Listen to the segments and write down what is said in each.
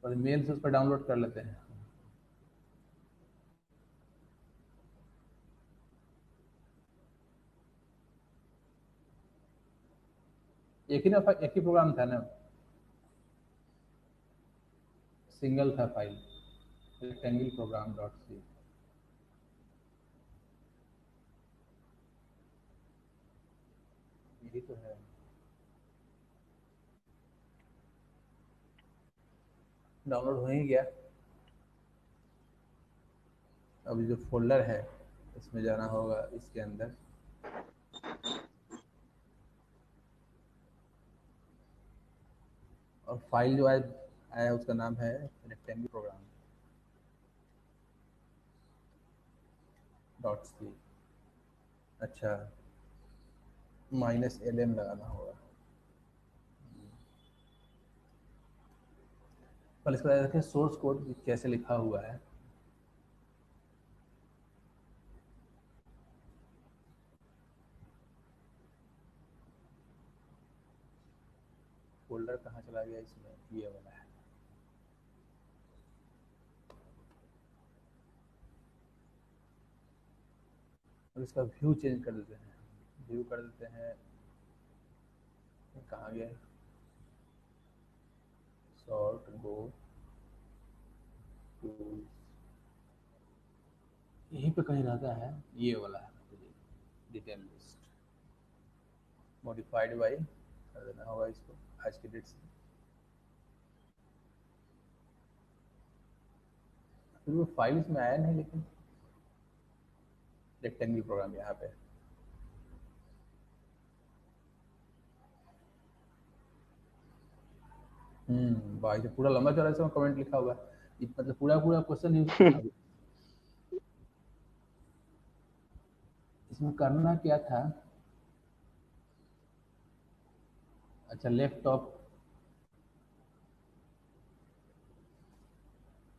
और मेल से उसको डाउनलोड कर लेते हैं। एक ही प्रोग्राम था ना, सिंगल था file, rectangle program dot C. यही तो है। डाउनलोड हो ही गया। अब जो फोल्डर है इसमें जाना होगा, इसके अंदर और फाइल जो आया उसका नाम है रेक्टेंगल प्रोग्राम डॉट सी। अच्छा, -lm लगाना होगा। पहले इसका देखें सोर्स कोड कैसे लिखा हुआ है। फोल्डर कहाँ चला गया इसमें, ये वाला है। और इसका व्यू चेंज कर देते हैं, व्यू कर देते हैं। कहाँ गया, सॉर्ट, गो, टूल्स, यहीं पे कहीं रहता है, ये वाला है। डिटेल लिस्ट मॉडिफाइड बाई कर देना होगा इसको आज की डेट से। फिर वो फाइल्स में आया नहीं, लेकिन रेक्टेंगल प्रोग्राम यहाँ पे। भाई तो पूरा लंबा चौड़ा इसमें कमेंट लिखा हुआ है, मतलब पूरा पूरा क्वेश्चन यूज। इसमें करना क्या था, अच्छा left top.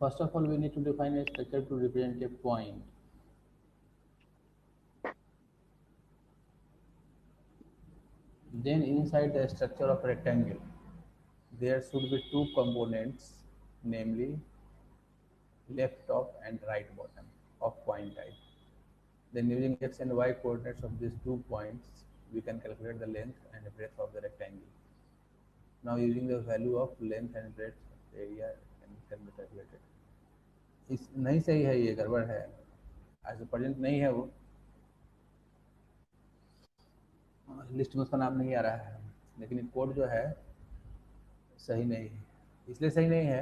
First of all we need to define a structure to represent a point. Then inside the structure of rectangle there should be two components, namely left top and right bottom of point type. Then using x and y coordinates of these 2 points we can calculate the length and breadth of the rectangle. Now using the value of length and breadth of area can be calculated. इस नहीं सही है, ये गड़बड़ है, as present नहीं है वो, लिस्ट में उसका नाम नहीं आ रहा है, लेकिन कोड जो है सही नहीं है। इसलिए सही नहीं है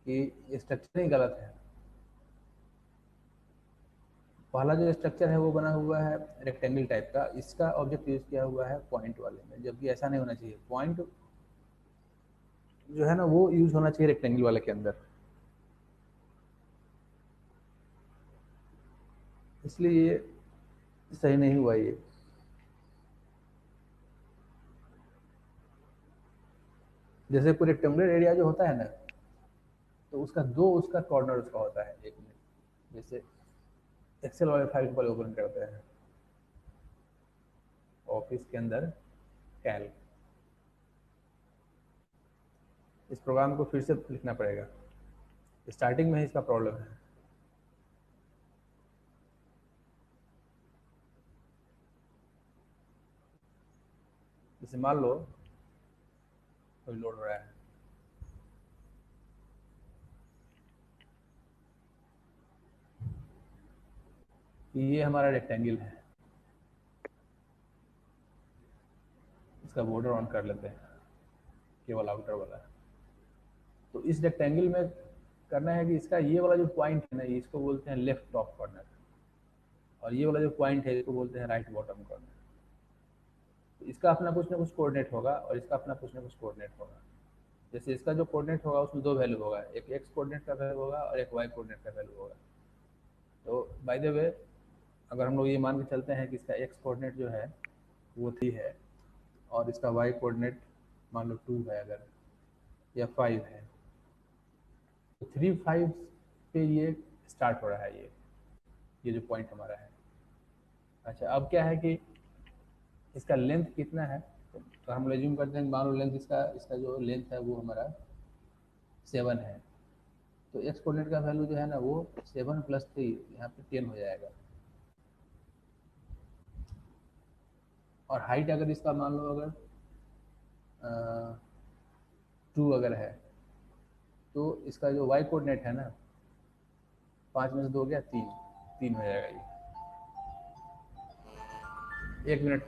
कि स्ट्रक्चर ही गलत है। पहला जो स्ट्रक्चर है वो बना हुआ है रेक्टेंगल टाइप का, इसका ऑब्जेक्ट यूज किया हुआ है पॉइंट वाले में, जबकि ऐसा नहीं होना चाहिए। पॉइंट जो है ना वो यूज होना चाहिए रेक्टेंगल वाले के अंदर, इसलिए ये सही नहीं हुआ ये। जैसे कोई रेक्टेंगुलर एरिया जो होता है ना, तो उसका दो उसका कॉर्नर उसका होता है एक में। जैसे एक्सेल वाले फाइल को ओपन करते हैं ऑफिस के अंदर, कैल्क, इस प्रोग्राम को फिर से लिखना पड़ेगा, स्टार्टिंग में ही इसका प्रॉब्लम है। जैसे मान लो कोई लोड हो रहा है, ये हमारा रेक्टेंगल है, इसका बॉर्डर ऑन कर लेते हैं, केवल आउटर वाला। तो इस रेक्टेंगल में करना है कि इसका ये वाला जो पॉइंट है ना, इसको बोलते हैं लेफ्ट टॉप कॉर्नर, और ये वाला जो पॉइंट है इसको बोलते हैं राइट बॉटम कॉर्नर। तो इसका अपना कुछ ना कुछ कोऑर्डिनेट होगा और इसका अपना कुछ ना कुछ कोऑर्डिनेट होगा। जैसे इसका जो कोऑर्डिनेट होगा उसमें दो वैल्यू होगा, एक एक्स कोऑर्डिनेट का वैल्यू होगा और एक वाई कोऑर्डिनेट का वैल्यू होगा। तो बाय द वे अगर हम लोग ये मान के चलते हैं कि इसका एक्स कोऑर्डिनेट जो है वो 3 है और इसका वाई कोऑर्डिनेट मान लो 2 है अगर, या 5 है, तो 3, 5 पे ये स्टार्ट हो रहा है, ये जो पॉइंट हमारा है। अच्छा अब क्या है कि इसका लेंथ कितना है, तो हम रेज्यूम करते हैं, मान लो लेंथ इसका इसका जो लेंथ है वो हमारा 7 है, तो एक्स कोऑर्डिनेट का वैल्यू जो है ना वो 7 + 3 यहाँ पे 10 हो जाएगा। और हाइट अगर इसका मान लो अगर 2 अगर है, तो इसका जो वाई कोऑर्डिनेट है ना, 5 में से 2 गया 3, 3 हो जाएगा ये। 1 मिनट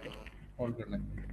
होल्ड करना है।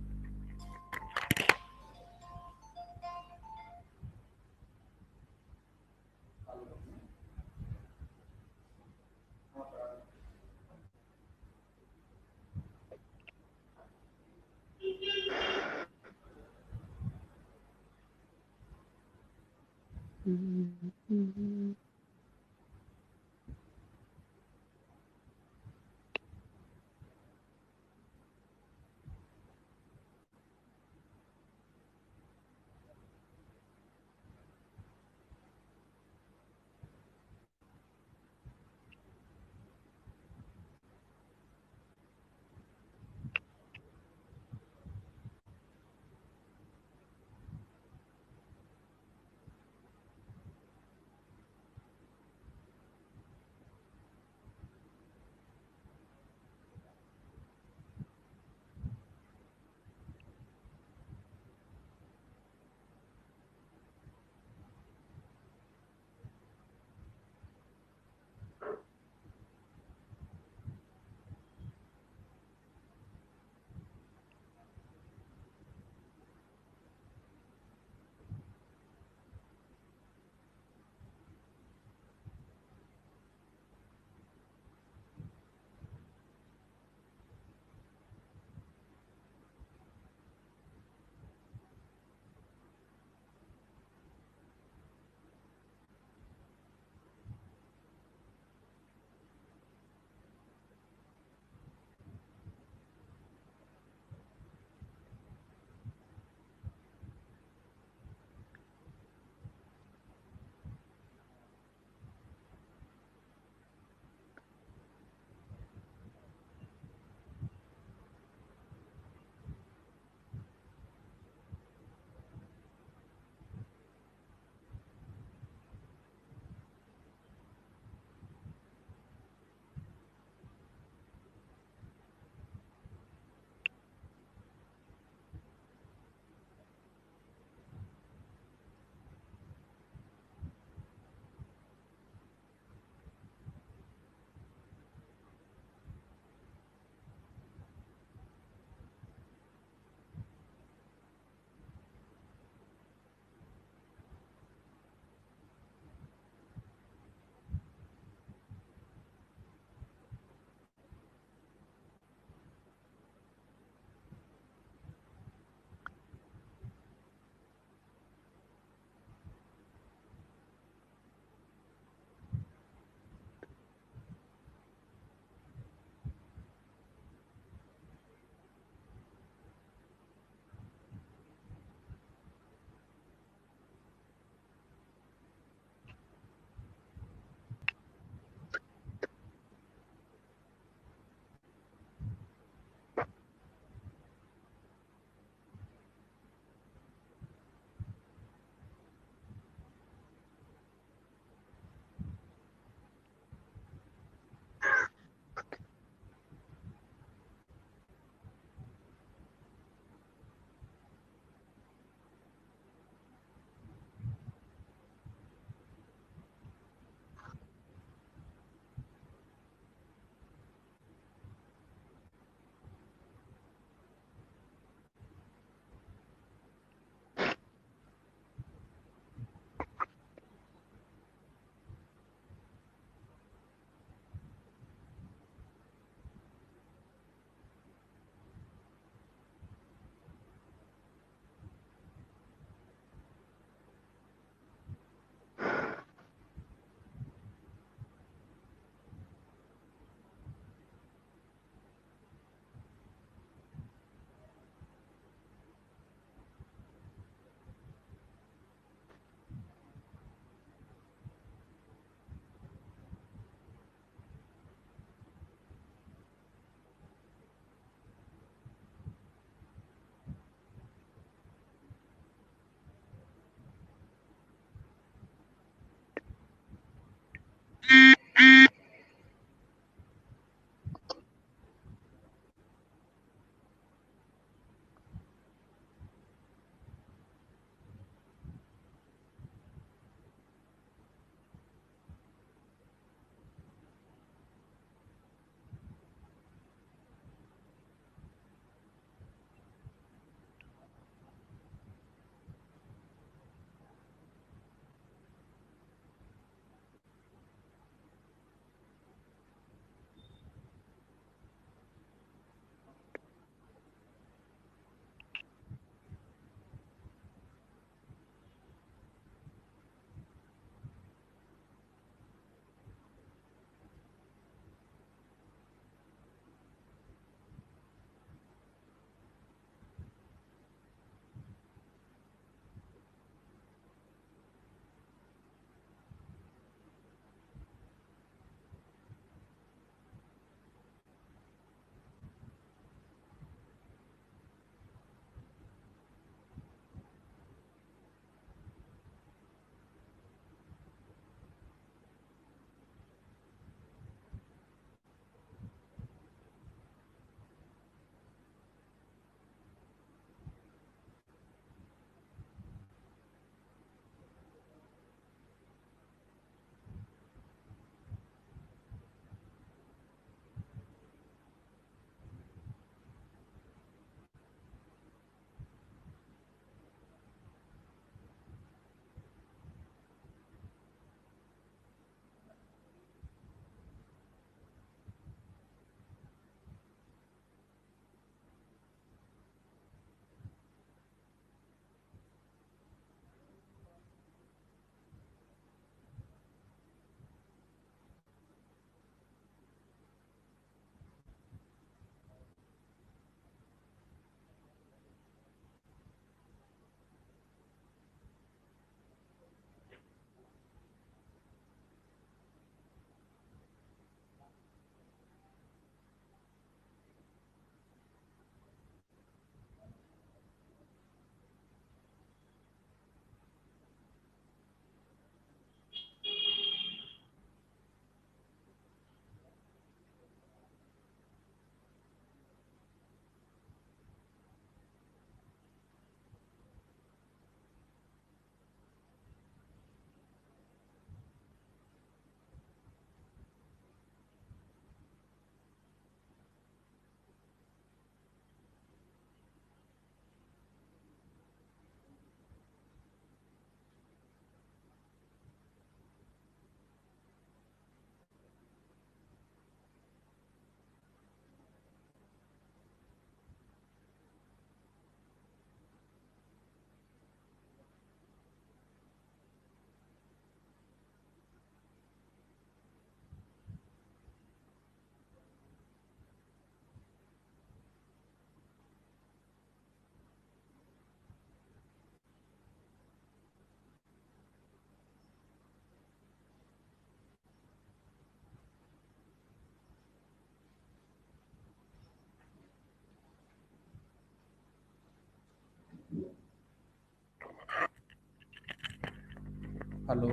हेलो।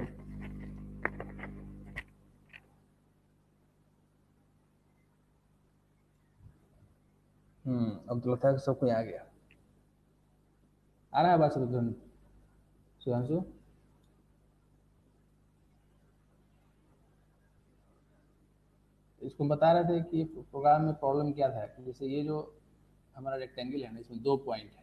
अब तो लगता है कि सबको आ गया। आ रहा है बात सुधांशु? सुधांशु, इसको बता रहे थे कि प्रोग्राम में प्रॉब्लम क्या था कि जैसे ये जो हमारा रेक्टेंगल है ना, इसमें दो पॉइंट है।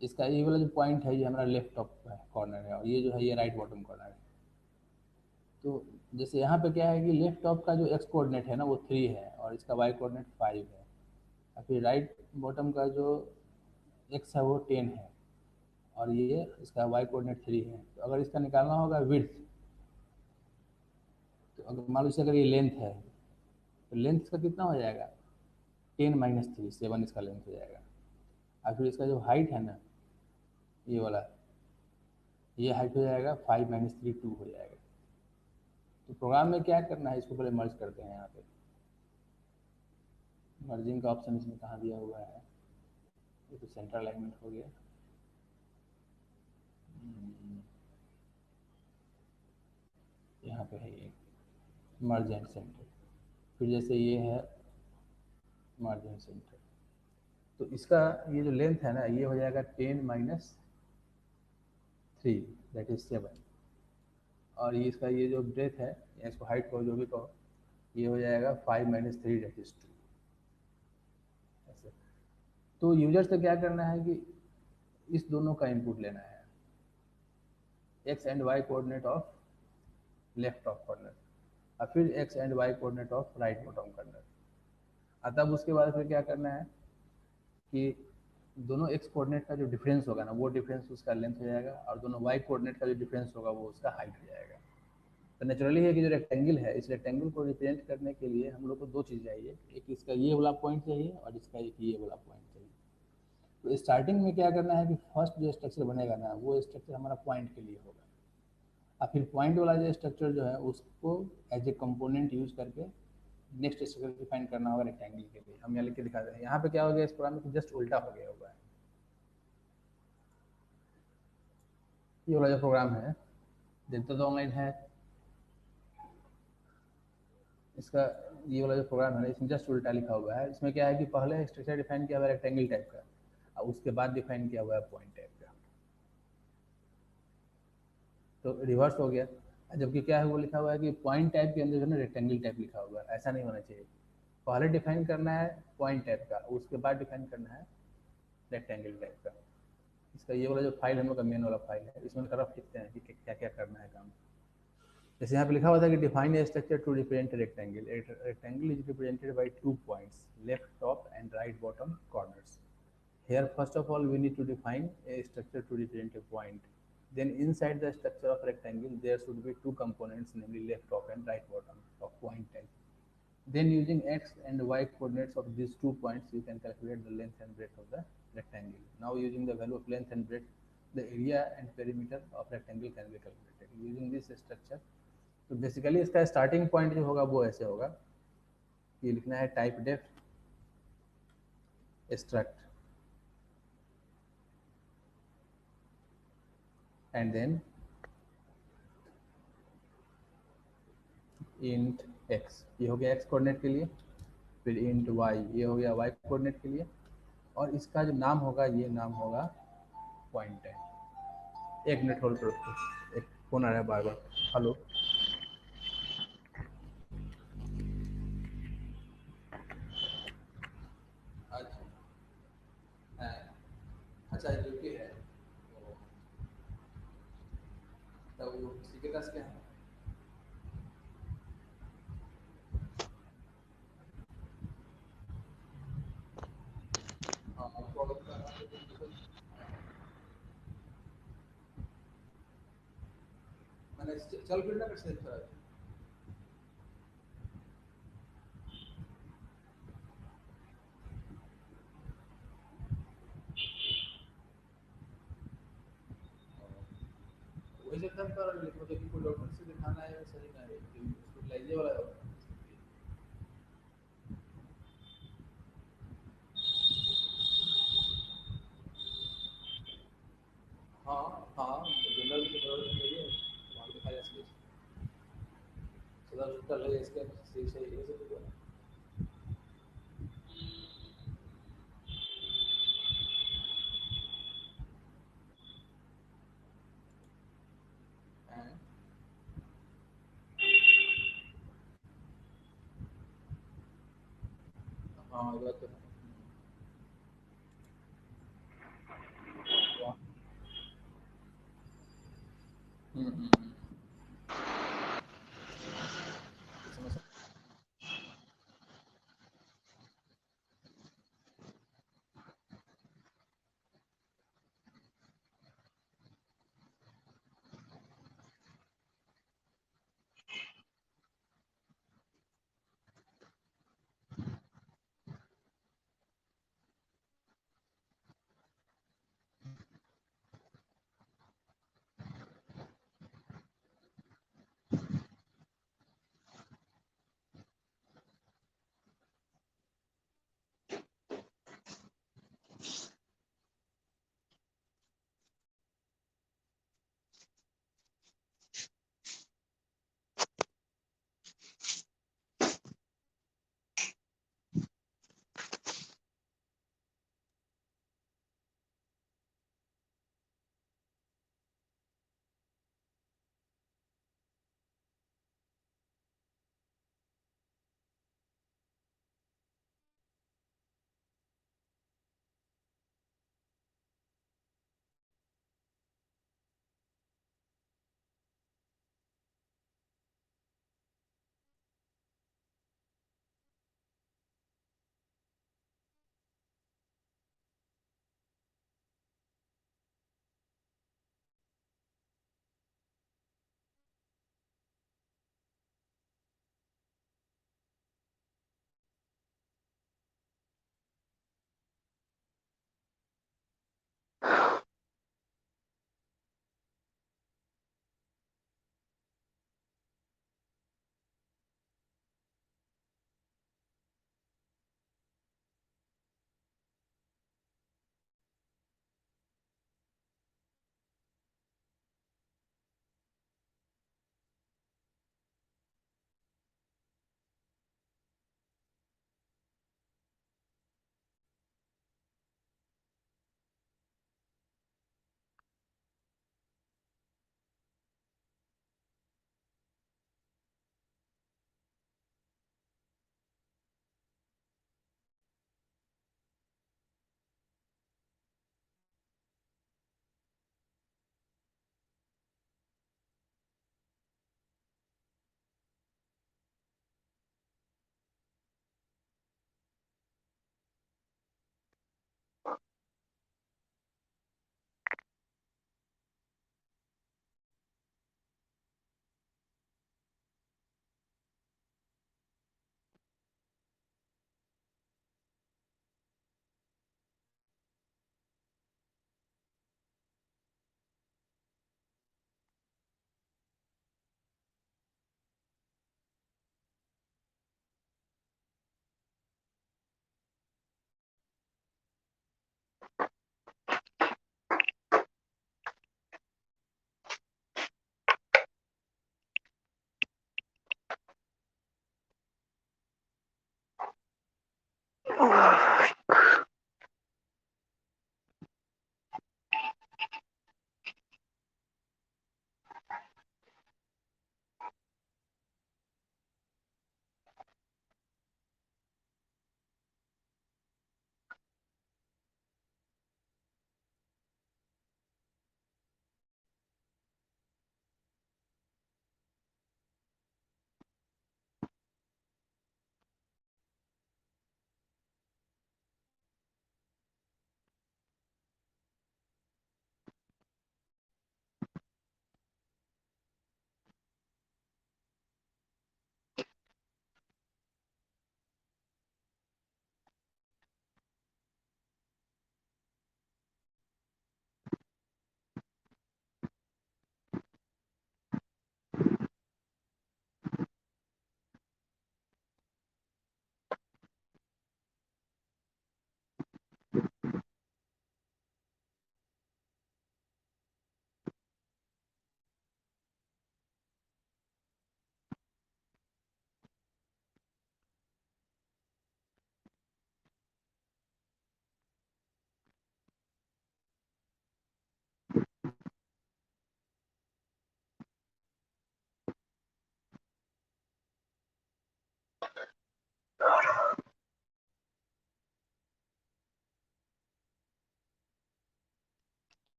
इसका ये वाला जो पॉइंट है ये हमारा लेफ्ट टॉप कॉर्नर है, और ये जो है ये राइट बॉटम कॉर्नर है। तो जैसे यहाँ पे क्या है कि लेफ्ट टॉप का जो एक्स कोऑर्डिनेट है ना वो 3 है, और इसका वाई कोऑर्डिनेट 5 है। और फिर राइट बॉटम का जो एक्स है वो 10 है, और ये इसका वाई कोऑर्डिनेट 3 है। तो अगर इसका निकालना होगा विड्थ, तो अगर मान लो इसे अगर ये लेंथ है, तो लेंथ इसका कितना हो जाएगा? 10 - 3, 7 इसका लेंथ हो जाएगा। और फिर इसका जो हाइट है ना, ये वाला, ये हाइट हो जाएगा 5 - 3, 2 हो जाएगा। तो प्रोग्राम में क्या करना है, इसको पहले मर्ज करते हैं। यहाँ पे मर्जिंग का ऑप्शन इसमें कहाँ दिया हुआ है? ये तो सेंटर अलाइनमेंट हो गया। यहाँ पे है ये मर्ज एंड सेंटर। फिर जैसे ये है मर्ज एंड सेंटर, तो इसका ये जो लेंथ है ना ये हो जाएगा 10 - 3, दैट इज 7। और ये इसका ये जो ब्रेथ है, या इसको हाइट कहो जो भी कहो, ये हो जाएगा 5 - 3, दैट इज 2। ऐसे। तो यूजर से क्या करना है कि इस दोनों का इनपुट लेना है, x and y coordinate of left top corner, और फिर x and y coordinate of right bottom corner. और तब उसके बाद फिर क्या करना है कि दोनों एक्स कोऑर्डिनेट का जो डिफरेंस होगा ना वो डिफरेंस उसका लेंथ हो जाएगा, और दोनों वाई कोऑर्डिनेट का जो डिफरेंस होगा वो उसका हाइट हो जाएगा। तो नेचुरली है कि जो रेक्टेंगल है, इस रेक्टेंगल को रिप्रेजेंट करने के लिए हम लोग को दो चीज़ चाहिए, एक इसका ये वाला पॉइंट चाहिए और इसका एक ये वाला पॉइंट चाहिए। तो स्टार्टिंग में क्या करना है कि फर्स्ट जो स्ट्रक्चर बनेगा ना वो स्ट्रक्चर हमारा पॉइंट के लिए होगा, और फिर पॉइंट वाला जो स्ट्रक्चर जो है उसको एज ए कंपोनेंट यूज करके नेक्स्ट स्ट्रक्चर डिफाइन करना होगा रेक्टेंगल के लिए। हम यहाँ लिख के दिखा दें। यहाँ पे क्या हो गया इस प्रोग्राम में, जस्ट उल्टा हो गया हुआ है। ये वाला जो प्रोग्राम है देखते तो ऑनलाइन है, इसका ये वाला जो प्रोग्राम है ना इसमें जस्ट उल्टा लिखा हुआ है। इसमें क्या है कि पहले स्ट्रक्चर डिफाइन किया हुआ है रेक्टेंगल टाइप का, और उसके बाद डिफाइन किया हुआ है पॉइंट टाइप का, तो रिवर्स हो गया। जबकि क्या है वो लिखा हुआ है कि पॉइंट टाइप के अंदर जो है ना रेक्टेंगल टाइप लिखा हुआ है, ऐसा नहीं होना चाहिए। पहले डिफाइन करना है पॉइंट टाइप का, उसके बाद डिफाइन करना है रेक्टेंगल टाइप का। इसका ये वाला जो फाइल हम लोग का मेन वाला फाइल है, इसमें तरफ लिखते हैं कि क्या क्या करना है काम। जैसे यहाँ पे लिखा हुआ था कि define a structure to represent rectangle. Rectangle is represented by 2 points, left top and right bottom corners. Here, first of all, we need to define a structure to represent a point. Then, inside the structure of rectangle, there should be two components, namely left top and right bottom of point type. Then, using x and y coordinates of these 2 points, you can calculate the length and breadth of the rectangle. Now, using the value of length and breadth, the area and perimeter of rectangle can be calculated using this structure. तो basically इसका starting point जो होगा वो ऐसे होगा कि लिखना है typedef struct and then int x, ये हो गया x कोऑर्डिनेट के लिए। फिर int y, ये हो गया y कोऑर्डिनेट के लिए। और इसका जो नाम होगा ये नाम होगा पॉइंट है। एक मिनट होल्ड करो, एक फोन आ रहा है बार बार। हेलो। अच्छा, अच्छा जो कि है तब वो किसी के पास क्या है? हाँ, प्रॉब्लम का मैंने चल फिर ना कैसे थोड़ा वैसे कम कर लिखो तो कोई डॉक्यूमेंट से दिखाना है सही ना है कि उसको लाइजे वाला है। हाँ हाँ, जनरल की जरूरत नहीं इसके सही सही ये सब तो है। हाँ ये बात तो है। वाह। हम्म। इसमें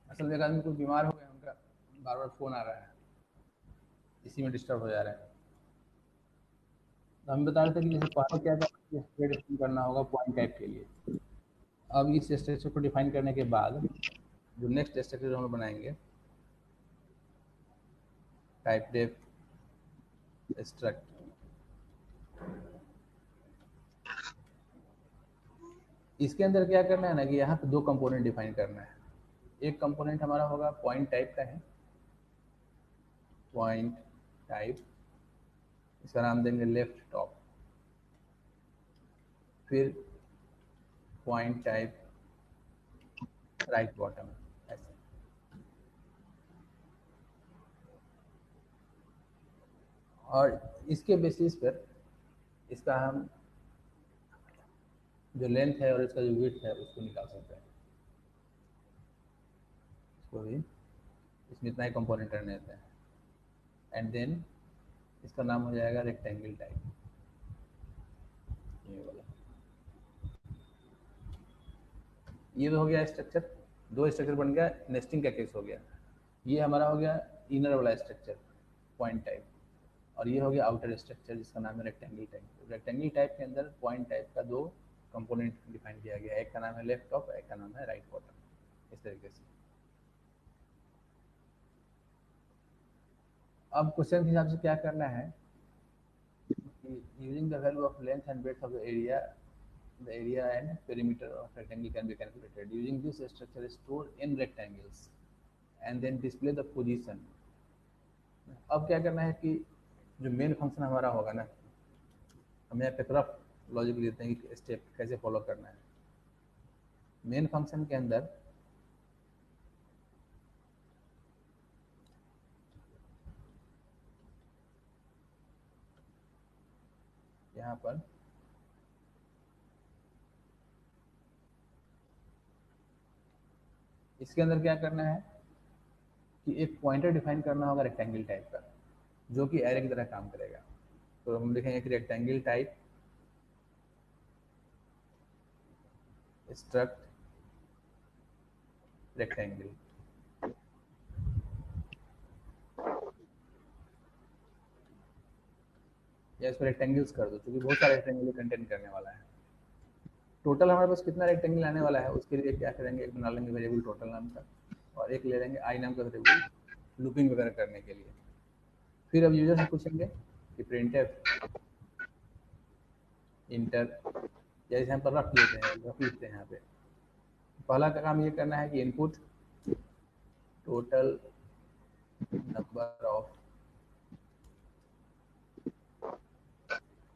असल में एक आदमी कुछ बीमार हो गया, उनका बार बार फ़ोन आ रहा है, इसी में डिस्टर्ब हो जा रहा है। तो हम बता रहे थे कि जैसे पहले क्या था, स्प्रेड डिफाइन करना होगा पॉइंट टाइप के लिए। अब इस स्ट्रक्चर को डिफाइन करने के बाद जो नेक्स्ट स्ट्रक्चर हम लोग बनाएंगे, टाइप डेफ स्ट्रक्ट, इसके अंदर क्या करना है ना कि यहाँ पे दो कंपोनेंट डिफाइन करना है। एक कंपोनेंट हमारा होगा पॉइंट टाइप का है, पॉइंट टाइप, इसका नाम देंगे लेफ्ट टॉप। फिर पॉइंट टाइप राइट बॉटम, ऐसे। और इसके बेसिस पर इसका हम जो लेंथ है और इसका जो विड्थ है उसको निकाल सकते हैं। इसको भी इसमें इतना ही कंपोनेंट रहने देते हैं, एंड देन इसका नाम हो जाएगा रेक्टेंगल टाइप, ये वाला। ये तो हो गया स्ट्रक्चर, दो स्ट्रक्चर बन गया, नेस्टिंग का केस हो गया। ये हमारा हो गया इनर वाला स्ट्रक्चर पॉइंट टाइप, और ये हो गया आउटर स्ट्रक्चर जिसका नाम है रेक्टेंगल टाइप। रेक्टेंगल टाइप के अंदर पॉइंट टाइप का दो कंपोनेंट डिफाइन किया गया है, एक का नाम है लेफ्ट टॉप, एक का नाम है राइट बॉटम, इस तरीके से। अब क्वेश्चन के हिसाब से क्या करना है, using the value of length and breadth of the area and perimeter of rectangle can be calculated. Using this structure is stored in rectangles and then display the position. अब क्या करना है कि जो मेन फंक्शन हमारा होगा ना, हम यहाँ पे रफ लॉजिक लेते हैं कि स्टेप कैसे फॉलो करना है। मेन फंक्शन के अंदर यहाँ पर इसके अंदर क्या करना है कि एक पॉइंटर डिफाइन करना होगा रेक्टेंगल टाइप का, जो कि एरे की तरह काम करेगा। तो हम लिखेंगे कि रेक्टेंगल टाइप स्ट्रक्ट रेक्टेंगल, या इसको रेक्टेंगल्स कर दो, क्योंकि बहुत सारे रेक्टेंगल कंटेंट करने वाला है। टोटल हमारे पास कितना रेक्टेंगल आने वाला है उसके लिए क्या करेंगे, एक बना लेंगे वेरिएबल टोटल नाम का, और एक ले लेंगे आई नाम का वेरिएबल लूपिंग वगैरह करने के लिए। फिर अब यूजर से पूछेंगे कि printf इंटर, जैसे यहाँ पर रख लेते हैं, रख लिखते हैं यहाँ पे। पहला का काम ये करना है कि input total number of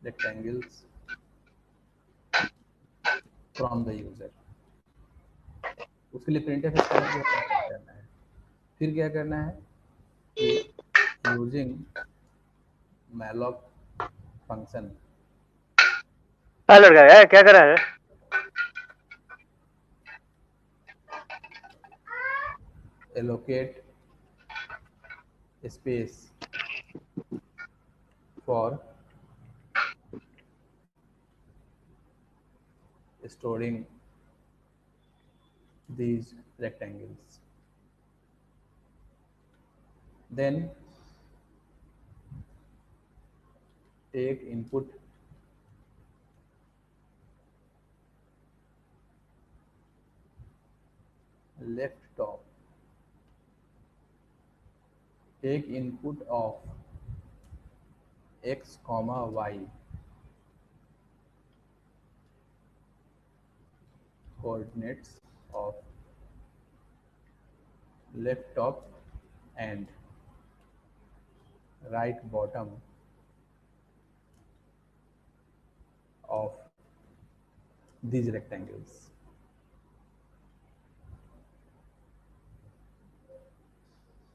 rectangles from the user, उसके लिए printf स्टेटमेंट करना है। फिर क्या करना है कि यूजिंग malloc फंक्शन, लड़का है क्या कर रहा है? allocate space for storing these rectangles. Then take input left top, take input of x comma y coordinates of left top and right bottom of these rectangles.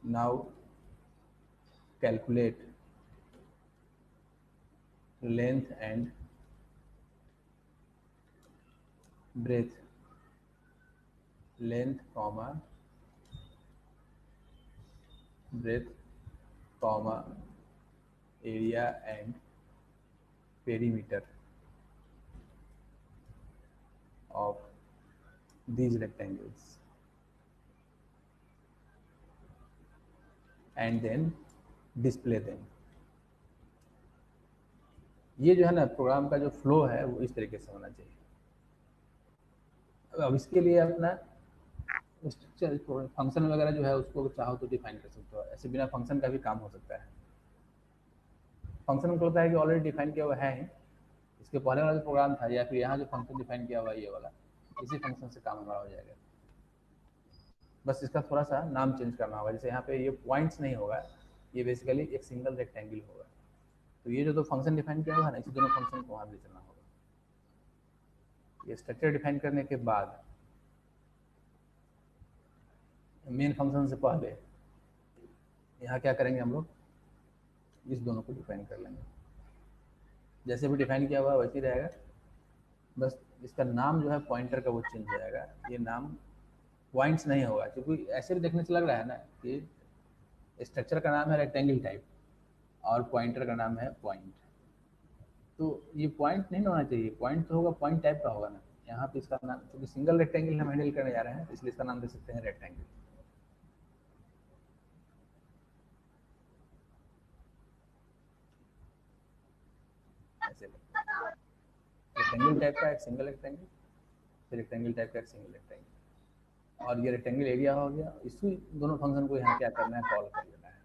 Now calculate length and breadth, length comma breadth comma area and perimeter of these rectangles. And then display them. ये जो है ना programme का जो flow है वो इस तरीके से होना चाहिए। अब इसके लिए अपना स्ट्रक्चर फंक्शन वगैरह जो है उसको चाहो तो डिफाइन कर सकते हो, ऐसे बिना फंक्शन का भी काम हो सकता है। फंक्शन को होता है कि ऑलरेडी डिफाइन किया हुआ है ही, इसके पहले वाला जो प्रोग्राम था या फिर यहाँ जो फंक्शन डिफाइन किया हुआ है ये वाला, इसी फंक्शन से काम हमारा हो जाएगा। बस इसका थोड़ा सा नाम चेंज करना होगा, जैसे यहाँ पे ये पॉइंट्स नहीं होगा, ये बेसिकली एक सिंगल रेक्टेंगल होगा। तो ये जो दो फंक्शन डिफाइन किया हुआ है ना, इसी दोनों फंक्शन को वहाँ भी चलना होगा। ये स्ट्रक्चर डिफाइन करने के बाद मेन फंक्शन से पहले यहाँ क्या करेंगे हम लोग, इस दोनों को डिफाइन कर लेंगे। जैसे भी डिफाइन किया हुआ वैसे ही रहेगा, बस इसका नाम जो है पॉइंटर का वो चेंज हो जाएगा। ये नाम पॉइंट्स नहीं होगा, क्योंकि ऐसे भी देखने से लग रहा है ना कि स्ट्रक्चर का नाम है रेक्टेंगल टाइप और पॉइंटर का नाम है पॉइंट। तो ये पॉइंट नहीं होना चाहिए, पॉइंट तो होगा पॉइंट टाइप का होगा ना। यहाँ पे इसका नाम, क्योंकि सिंगल रेक्टेंगल हम हैंडल करने जा रहे हैं, इसलिए इसका नाम दे सकते हैं रेक्टेंगल। ऐसे रेक्टेंगल टाइप का एक सिंगल रेक्टेंगल, फिर रेक्टेंगल टाइप का एक सिंगल रेक्टेंगल, और ये रेक्टेंगल एरिया हो गया। इसी दोनों फंक्शन को यहाँ क्या करना है, कॉल कर लेना है।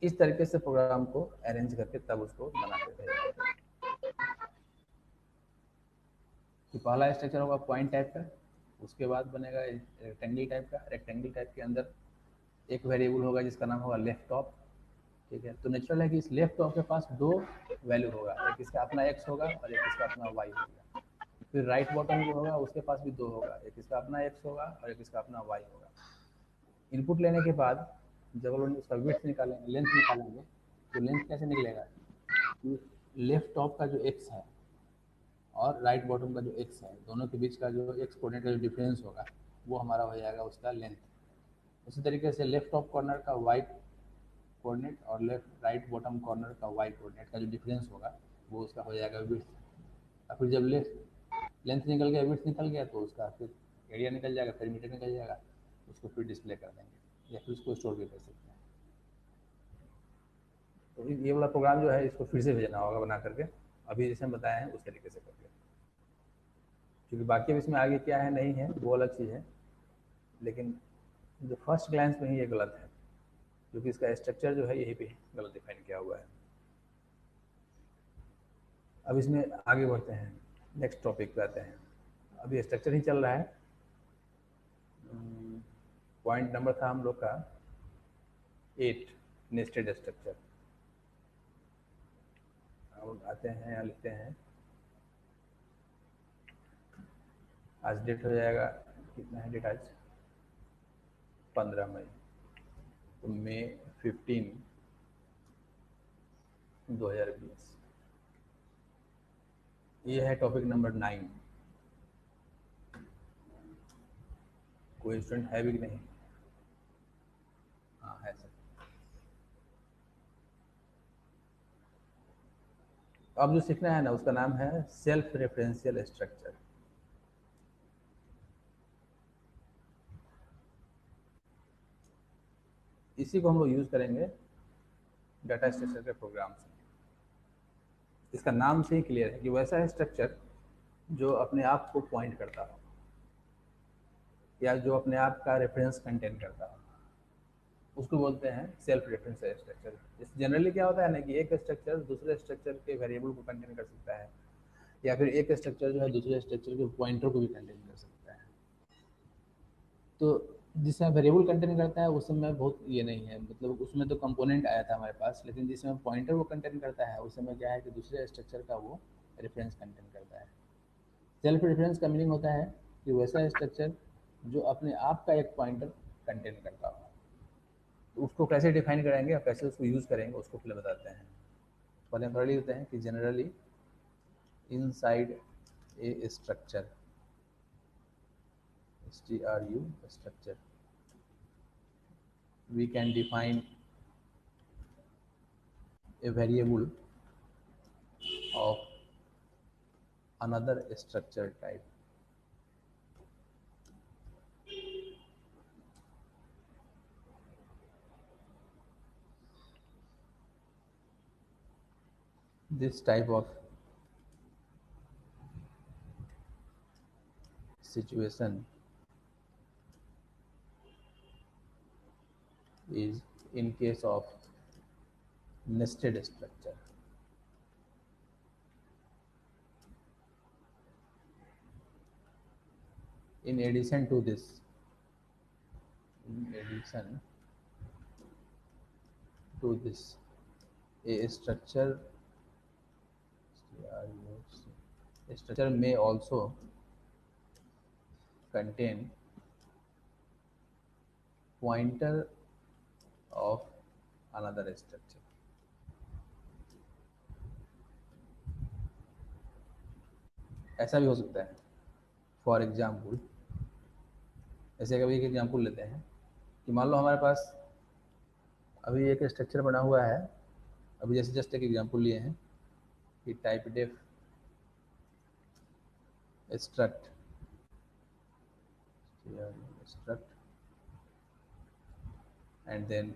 इस तरीके से प्रोग्राम को अरेंज करके तब उसको बनाते थे। कि पहला स्ट्रक्चर होगा पॉइंट टाइप का, उसके बाद बनेगा रेक्टेंगल टाइप का। रेक्टेंगल टाइप के अंदर एक वेरिएबल होगा जिसका नाम होगा लेफ्ट टॉप। ठीक है, तो नेचुरल है कि इस लेफ्ट टॉप के पास दो वैल्यू होगा, एक इसका अपना एक्स होगा और एक इसका अपना वाई होगा। फिर राइट बॉटम जो होगा उसके पास भी दो होगा, एक इसका अपना एक्स होगा और एक इसका अपना वाई होगा। इनपुट लेने के बाद जब हम उसका विड्थ निकालेंगे, लेंथ निकालेंगे, तो लेंथ कैसे निकलेगा कि लेफ्ट टॉप का जो एक्स है और राइट बॉटम का जो एक्स है, दोनों के बीच का जो एक्स कोऑर्डिनेट का जो डिफरेंस होगा वो हमारा हो जाएगा उसका लेंथ। उसी तरीके से लेफ्ट टॉप कॉर्नर का वाई कोऑर्डिनेट और लेफ्ट राइट बॉटम कॉर्नर का वाई कोऑर्डिनेट का जो डिफरेंस होगा वो उसका हो जाएगा विड्थ। और फिर जब लेंथ निकल गया, विड्थ निकल गया, तो उसका फिर एरिया निकल जाएगा, पेरीमीटर निकल जाएगा, उसको फिर डिस्प्ले कर देंगे या फिर उसको स्टोर भी कर सकते हैं। तो ये वाला प्रोग्राम जो है इसको फिर से भेजना होगा बना करके, अभी जैसे हम बताए हैं उस तरीके से करके, क्योंकि बाकी इसमें आगे क्या है नहीं है वो अलग चीज़ है, लेकिन जो फर्स्ट ग्लैंस में ही ये गलत है, क्योंकि इसका स्ट्रक्चर जो है यही पे गलत डिफाइन किया हुआ है। अब इसमें आगे बढ़ते हैं, नेक्स्ट टॉपिक पे आते हैं। अभी स्ट्रक्चर ही चल रहा है। पॉइंट नंबर था हम लोग का 8, नेस्टेड स्ट्रक्चर। अब आते हैं यहाँ लिखते हैं, आज डेट हो जाएगा, कितना है डेट आज, 15 मई। तो मई 15, 2020। ये है टॉपिक नंबर 9। कोई स्टूडेंट है भी कि नहीं? हाँ है सर। अब जो सीखना है ना उसका नाम है सेल्फ रेफरेंशियल स्ट्रक्चर। इसी को हम लोग यूज करेंगे डाटा स्ट्रक्चर के प्रोग्राम से। इसका नाम से ही क्लियर है कि वैसा स्ट्रक्चर जो अपने आप को पॉइंट करता हो या जो अपने आप का रेफरेंस कंटेन करता हो, उसको बोलते हैं सेल्फ रेफरेंशियल स्ट्रक्चर। इस जनरली क्या होता है ना कि एक स्ट्रक्चर दूसरे स्ट्रक्चर के वेरिएबल को कंटेन कर सकता है, या फिर एक स्ट्रक्चर जो है दूसरे स्ट्रक्चर के पॉइंटर को भी कंटेन कर सकता है। तो जिसमें वेरिएबल कंटेन करता है उसमें बहुत ये नहीं है, मतलब उसमें तो कंपोनेंट आया था हमारे पास, लेकिन जिसमें पॉइंटर को कंटेन करता है उसमें क्या है कि दूसरे स्ट्रक्चर का वो रेफरेंस कंटेन करता है। सेल्फ रेफरेंस का मीनिंग होता है कि वैसा स्ट्रक्चर जो अपने आप का एक पॉइंटर कंटेन करता हो। तो उसको कैसे डिफाइन करेंगे और कैसे उसको यूज़ करेंगे उसको पहले बताते हैं। पहले हम पढ़ लेते हैं कि generally inside a structure, STRU structure, we can define a variable of another structure type. this type of situation is in case of nested structure. In addition to this, a structure may also contain pointer of another structure. ऐसा भी हो सकता है. For example, ऐसे कभी एक example लेते हैं कि मान लो हमारे पास अभी एक स्ट्रक्चर बना हुआ है. अभी जैसे जस्ट एक एग्जाम्पल लिए हैं कि typedef struct and then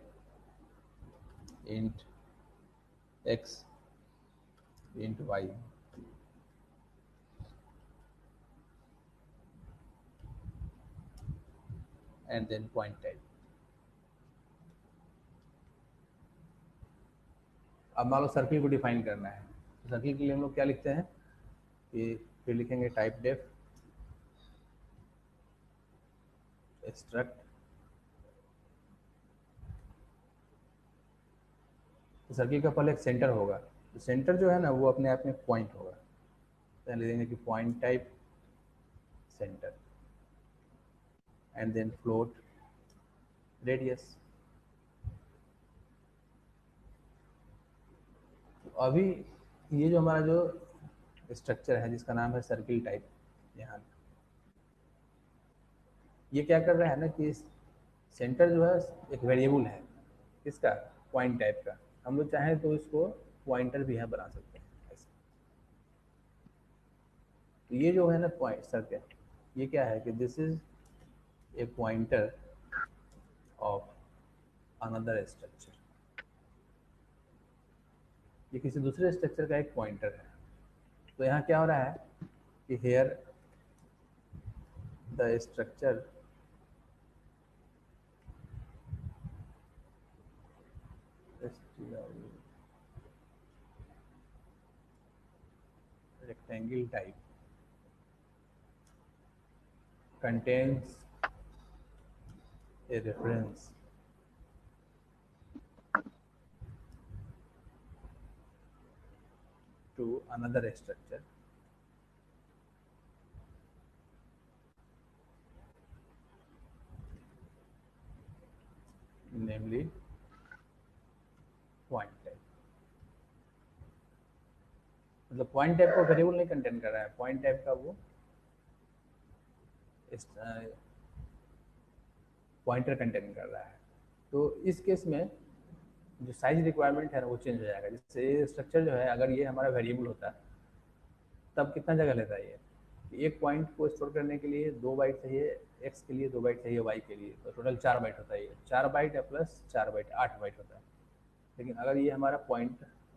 int x int y and then point type. अब मान लो सर्किल को डिफाइन करना है. तो सर्किल के लिए हम लोग क्या लिखते हैं कि फिर लिखेंगे टाइप डेफ struct. तो सर्किल का पहले एक सेंटर होगा. तो सेंटर जो है ना वो अपने आप में पॉइंट होगा. तो लिख देंगे कि point type centre and then float radius. अभी ये जो हमारा जो स्ट्रक्चर है जिसका नाम है सर्किल टाइप, यहाँ ये क्या कर रहा है ना कि सेंटर जो है एक वेरिएबल है किसका, पॉइंट टाइप का. हम लोग चाहें तो इसको पॉइंटर भी है बना सकते हैं ऐसे. तो ये जो है ना पॉइंट सर्किल, ये क्या है कि this is a pointer of another structure. ये किसी दूसरे स्ट्रक्चर का एक पॉइंटर है. तो यहाँ क्या हो रहा है कि here the structure rectangle type contains a reference to another structure namely point type. मतलब पॉइंट टाइप को वेरिएबल नहीं कंटेन कर रहा है, पॉइंट टाइप का वो पॉइंटर कंटेन कर रहा है. तो इस केस में जो साइज रिक्वायरमेंट है ना वो चेंज हो जाएगा. जैसे ये स्ट्रक्चर जो है अगर ये हमारा वेरिएबल होता तब कितना जगह लेता है ये. एक पॉइंट को स्टोर करने के लिए 2 बाइट चाहिए एक्स के लिए, 2 बाइट चाहिए वाई के लिए, तो टोटल 4 बाइट होता है. ये 4 बाइट या प्लस 4 बाइट 8 बाइट होता है. लेकिन अगर ये हमारा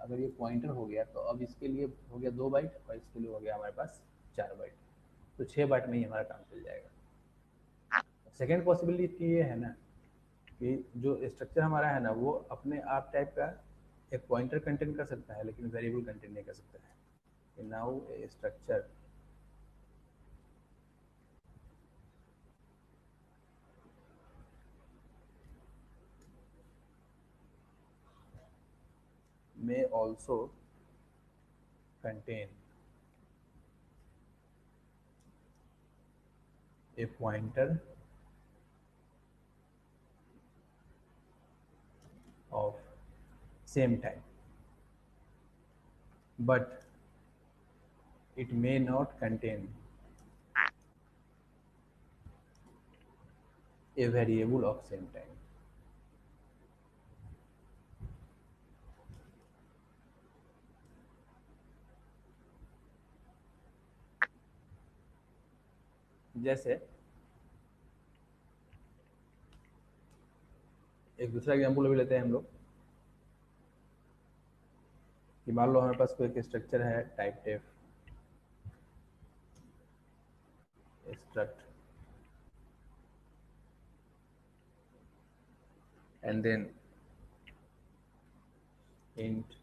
अगर ये पॉइंटर हो गया तो अब इसके लिए हो गया 2 बाइट और इसके लिए हो गया हमारे पास 4 बाइट. तो 6 बाइट में ही हमारा काम चल जाएगा. सेकेंड पॉसिबिलिटी ये है ना कि जो स्ट्रक्चर हमारा है ना वो अपने आप टाइप का एक पॉइंटर कंटेन कर सकता है लेकिन वेरिएबल कंटेन नहीं कर सकता है. Now A structure may also contain a pointer of same type, but it may not contain a variable of same type. जैसे एक दूसरा एग्जाम्पल भी लेते हैं हम लोग कि मान लो हमारे पास कोई एक स्ट्रक्चर है typedef struct and then int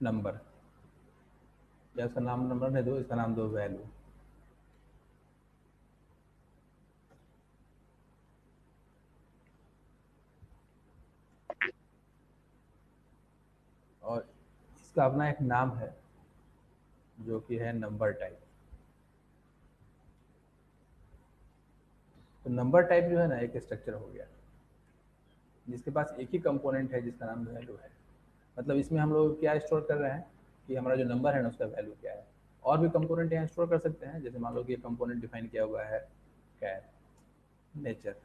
number, या इसका नाम नंबर नहीं दो, इसका नाम दो वैल्यू। और इसका अपना एक नाम है जो कि है नंबर टाइप। तो नंबर टाइप जो है ना एक स्ट्रक्चर हो गया जिसके पास एक ही कंपोनेंट है जिसका नाम वैल्यू है। मतलब इसमें हम लोग क्या स्टोर कर रहे हैं कि हमारा जो नंबर है ना उसका वैल्यू क्या है। और भी कंपोनेंट यहाँ स्टोर कर सकते हैं, जैसे मान लो कि ये कंपोनेंट डिफाइन किया हुआ है क्या है, नेचर,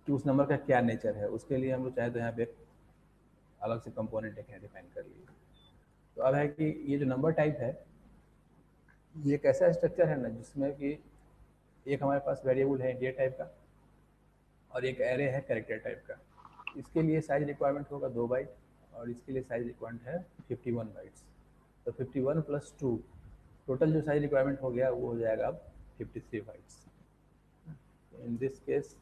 कि उस नंबर का क्या नेचर है। उसके लिए हम लोग चाहे तो यहाँ पे अलग से कंपोनेंट एक डिफाइन कर लिए। तो अब है कि ये जो नंबर टाइप है ये एक ऐसा स्ट्रक्चर है ना जिसमें कि एक हमारे पास वेरिएबल है इंटीजर टाइप का और एक एरे है कैरेक्टर टाइप का। इसके लिए साइज रिक्वायरमेंट होगा 2 बाइट और इसके लिए साइज रिक्वायरमेंट है 51 बाइट्स। तो 51 प्लस 2 टोटल जो साइज रिक्वायरमेंट हो गया वो हो जाएगा अब 53 bytes. In this case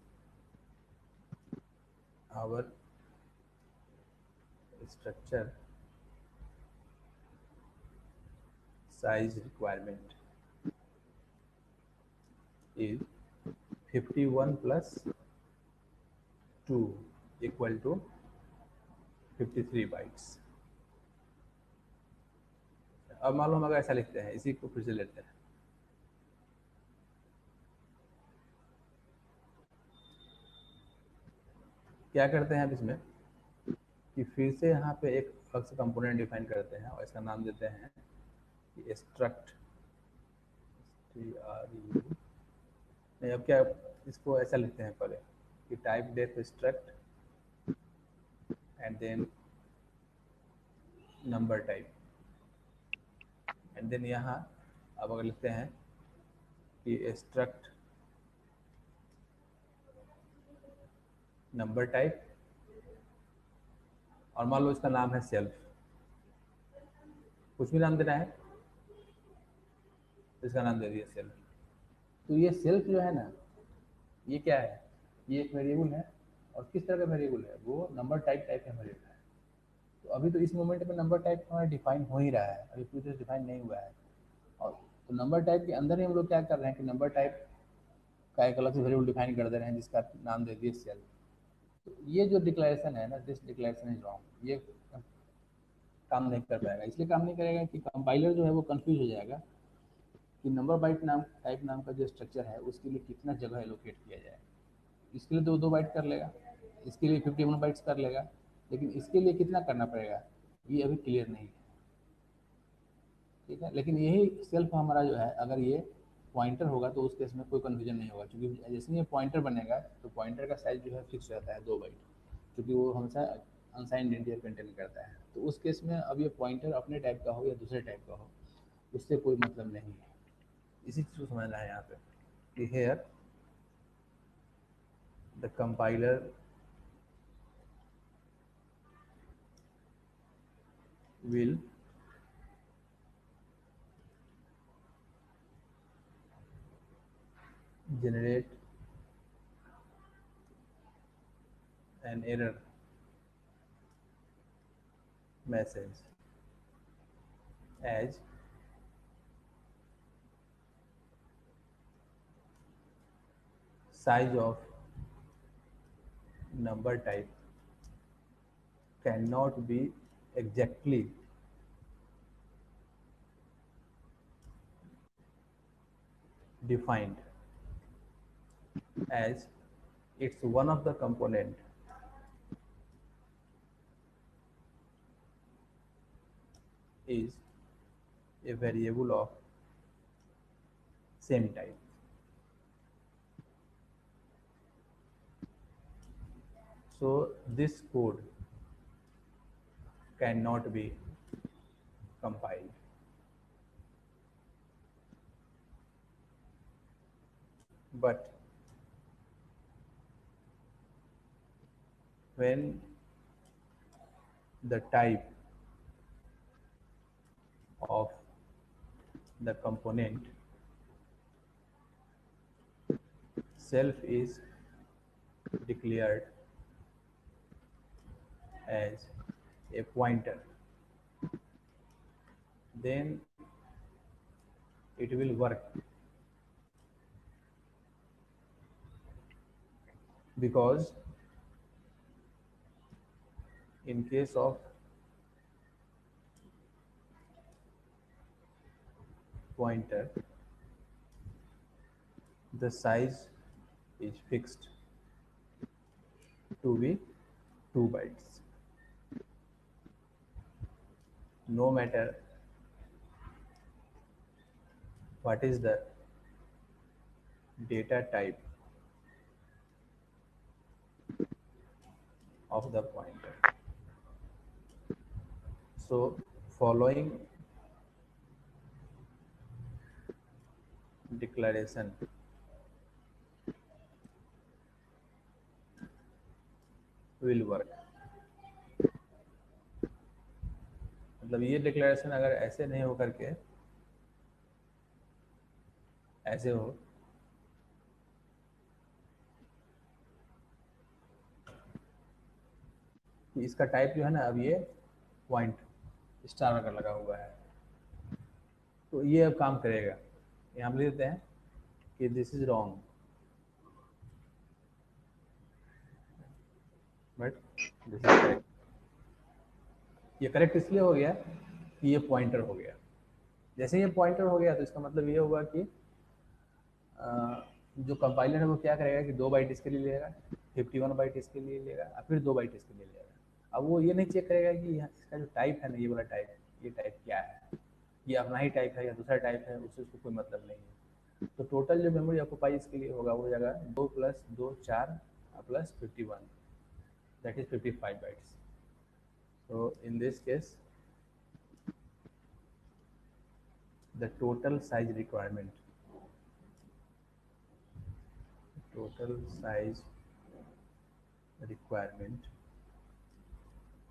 our structure size requirement is 51 plus 2 equal to 53 bytes. अब मान लो हम अगर ऐसा लिखते हैं, इसी को फिर से लेते हैं, क्या करते हैं अब इसमें कि फिर से यहाँ पे एक अलग से कंपोनेंट डिफाइन करते हैं और इसका नाम देते हैं कि स्ट्रक्ट नहीं, अब क्या इसको ऐसा लिखते हैं पहले कि typedef struct and then number type and then यहाँ अब अगर लिखते हैं कि स्ट्रक्ट नंबर टाइप और मान लो इसका नाम है सेल्फ, कुछ भी नाम देना है, इसका नाम दे दिया सेल्फ। तो ये सेल्फ जो है ना ये क्या है, ये एक वेरिएबल है और किस तरह का वेरिएबल है, वो नंबर टाइप का वेरिएबल है। तो अभी तो इस मोमेंट में नंबर टाइप हमारा डिफाइन हो ही रहा है, अभी पूरी तरह डिफाइन नहीं हुआ है। और तो नंबर टाइप के अंदर ही हम लोग क्या कर रहे हैं कि नंबर टाइप का एक अलग से वेरिएबल डिफाइन कर दे रहे हैं जिसका नाम दे दिए सेल्फ। तो ये जो डिक्लेरेशन है ना, दिस डिक्लेरेशन इज रॉन्ग, ये काम नहीं कर पाएगा। इसलिए काम नहीं करेगा कि कंपाइलर जो है वो कंफ्यूज हो जाएगा कि नंबर बाइट नाम टाइप नाम का जो स्ट्रक्चर है उसके लिए कितना जगह एलोकेट किया जाए। इसके लिए 2 बाइट कर लेगा, इसके लिए 51 बाइट्स कर लेगा, लेकिन इसके लिए कितना करना पड़ेगा ये अभी क्लियर नहीं है। ठीक है, लेकिन यही सेल्फ हमारा जो है अगर ये पॉइंटर होगा तो उस केस में कोई कन्फ्यूजन नहीं होगा, क्योंकि जैसे ये पॉइंटर बनेगा तो पॉइंटर का साइज जो है फिक्स रहता है 2 बाइट, क्योंकि वो हमेशा अनसाइंड इंटीजर कंटेन करता है। तो उस केस में अब ये पॉइंटर अपने टाइप का हो या दूसरे टाइप का हो उससे कोई मतलब नहीं है। इसी चीज़ को समझना है यहाँ पे कि here the compiler will generate an error message as size of number type cannot be exactly defined as it's one of the component is a variable of same type. So this code cannot be compiled. But when the type of the component self is declared as a pointer, then it will work, because in case of pointer the size is fixed to be 2 bytes, no matter what is the data type of the pointer. So following declaration will work. मतलब ये declaration अगर ऐसे नहीं हो करके ऐसे हो, कि इसका टाइप जो है ना, अब ये पॉइंट स्टार अगर लगा हुआ है तो ये अब काम करेगा। यहाँ लिख देते हैं कि this is wrong, but this is correct. ये करेक्ट इसलिए हो गया कि ये पॉइंटर हो गया। जैसे ये पॉइंटर हो गया तो इसका मतलब ये होगा कि जो कंपाइलर है वो क्या करेगा कि 2 बाइट इसके लिए लेगा, 51 बाइट इसके लिए लेगा और फिर 2 बाइट इसके लिए लेगा। अब वो ये नहीं चेक करेगा कि इसका जो टाइप है ना, ये वाला टाइप, ये टाइप क्या है, ये अपना ही टाइप है या दूसरा टाइप है, उससे उसको कोई मतलब नहीं है। तो टोटल जो मेमोरी ऑक्यूपाई इसके लिए होगा वो जाएगा 2 + 2 4 plus 51, that is 55 bytes. So in this case, the total size requirement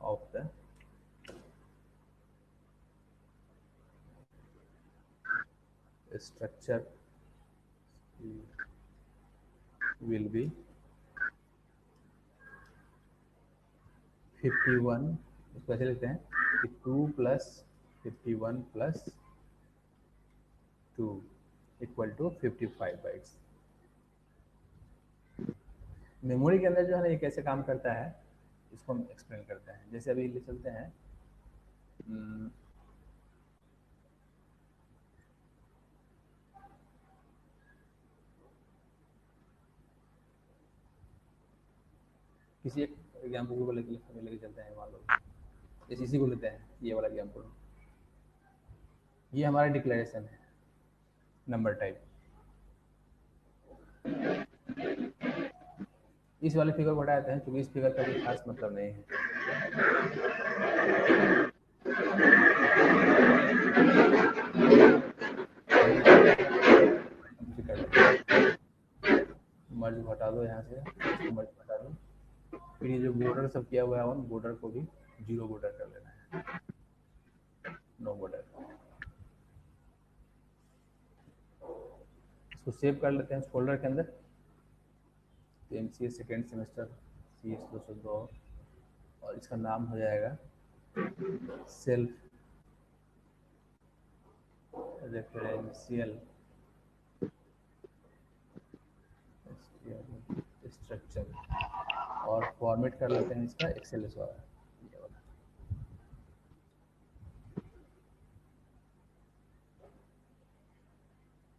of the structure will be 51, इसको ऐसे लिखते हैं कि 2 + 51 + 2 = 55 बाइट्स। मेमोरी के अंदर जो है ना ये कैसे काम करता है इसको हम एक्सप्लेन करते हैं। जैसे अभी ले चलते हैं किसी एक एग्जाम्पल को लेके चलते हैं। मान लो जैसे इसी को लेते हैं, ये वाला एग्जाम्पल, ये हमारा डिक्लेरेशन है नंबर टाइप। इस वाले फिगर को हटा देते हैं क्योंकि इस फिगर का कोई खास मतलब नहीं है। मर्ज हटा दो, यहाँ से मर्ज हटा दो। फिर ये जो बॉर्डर सब किया हुआ है उन बॉर्डर को भी 0 बॉर्डर कर लेना है, नो बॉर्डर। इसको सेव कर लेते हैं इस फोल्डर के अंदर। MCA सेकेंड सेमेस्टर CS 202 और इसका नाम हो जाएगा सेल्फ रेफरेंशियल स्ट्रक्चर, और फॉर्मेट कर लेते हैं इसका XLS वाला, ये वाला।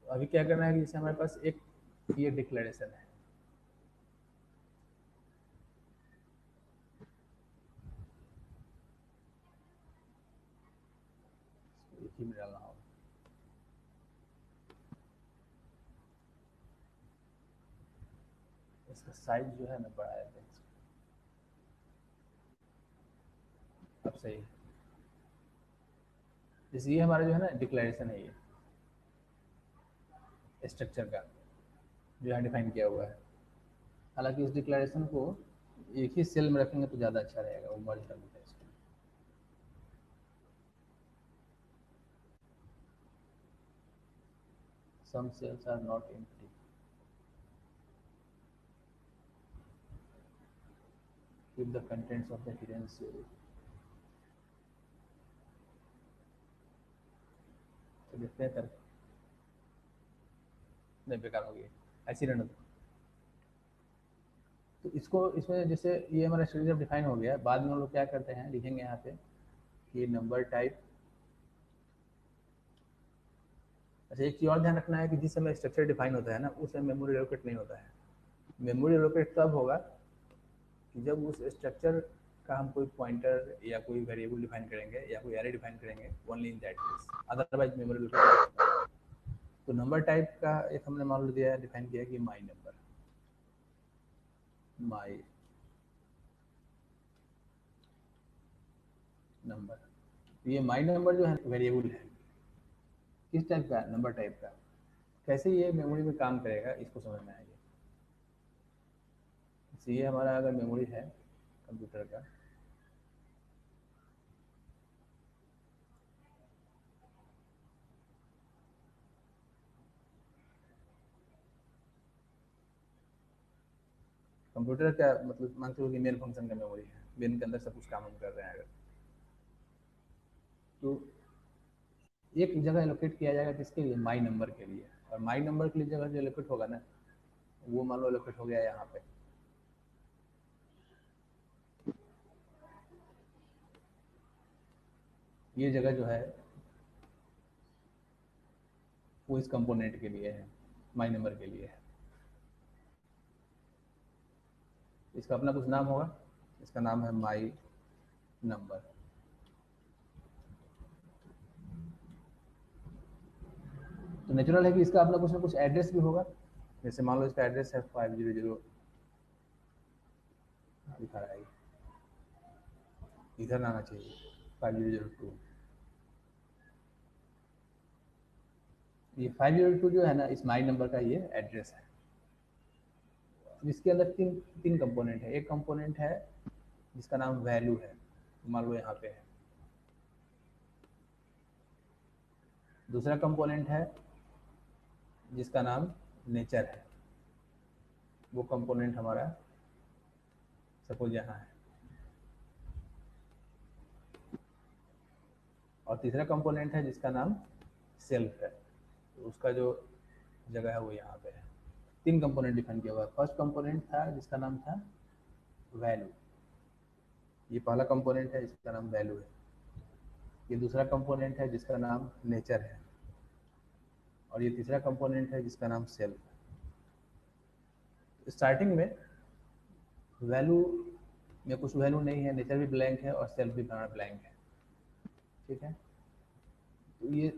अभी क्या करना है कि जैसे हमारे पास एक ये डिक्लेरेशन है, एक ही में डालना होगा। इसका साइज जो है ना बढ़ाया है, अब सही है। जैसे ये हमारा जो है ना डिक्लेरेशन है, ये स्ट्रक्चर का जो यहाँ डिफाइन किया हुआ है। हालांकि इस डिक्लेरेशन को एक ही सेल में रखेंगे तो ज़्यादा अच्छा रहेगा, वो मर्ज कर देते हैं इसको। Some cells are not empty. Keep the contents of the hidden cell. तो देखते हैं करके, नहीं बेकार हो गई, ऐसी रहने दो। तो इसको इसमें जैसे ये हमारा स्ट्रक्चर डिफाइन हो गया, बाद में हम लोग क्या करते हैं, लिखेंगे यहाँ पे कि नंबर टाइप। अच्छा, एक चीज़ और ध्यान रखना है कि जिस समय स्ट्रक्चर डिफाइन होता है ना, उस समय मेमोरी एलोकेट नहीं होता है। मेमोरी एलोकेट तब होगा कि जब उस स्ट्रक्चर का हम कोई पॉइंटर या कोई वेरिएबल डिफाइन करेंगे या कोई एरे डिफाइन करेंगे, only in that case, otherwise memory allocate. तो नंबर टाइप का एक हमने मान लो दिया है, डिफाइन किया कि माई नंबर, माई नंबर। ये माई नंबर जो है वेरिएबल है, किस टाइप का, नंबर टाइप का। कैसे ये मेमोरी में काम करेगा इसको समझना है। ये हमारा अगर मेमोरी है कंप्यूटर का, कंप्यूटर का मतलब मानते हो कि मेन फंक्शन का मेमोरी है, मेन के अंदर सब कुछ काम हम कर रहे हैं अगर, तो एक जगह एलोकेट किया जाएगा किसके लिए, माई नंबर के लिए। और माई नंबर के लिए जगह जो एलोकेट होगा ना, वो मान लो एलोकेट हो गया यहाँ पे। ये जगह जो है वो इस कंपोनेंट के लिए है, माई नंबर के लिए है। इसका अपना कुछ नाम होगा, इसका नाम है माई नंबर। तो नेचुरल है कि इसका अपना कुछ ना कुछ एड्रेस भी होगा। जैसे मान लो इसका एड्रेस है 500, दिखा रहा है इधर आना चाहिए 5002। ये 502 जो है ना, इस माई नंबर का ये एड्रेस है। इसके अंदर तीन तीन कंपोनेंट है। एक कंपोनेंट है जिसका नाम वैल्यू है, मान लो यहाँ पे है। दूसरा कंपोनेंट है जिसका नाम नेचर है, वो कंपोनेंट हमारा सपोज यहाँ है। और तीसरा कंपोनेंट है जिसका नाम सेल्फ है, तो उसका जो जगह है वो यहाँ पे है। तीन कंपोनेंट डिफाइन किया हुआ है। फर्स्ट कंपोनेंट था जिसका नाम था वैल्यू, ये पहला कंपोनेंट है जिसका नाम वैल्यू है। ये दूसरा कंपोनेंट है जिसका नाम नेचर है, और ये तीसरा कंपोनेंट है जिसका नाम सेल्फ है। स्टार्टिंग में वैल्यू में कुछ वैल्यू नहीं है, नेचर भी ब्लैंक है और सेल्फ भी ब्लैंक है, ठीक है। तो ये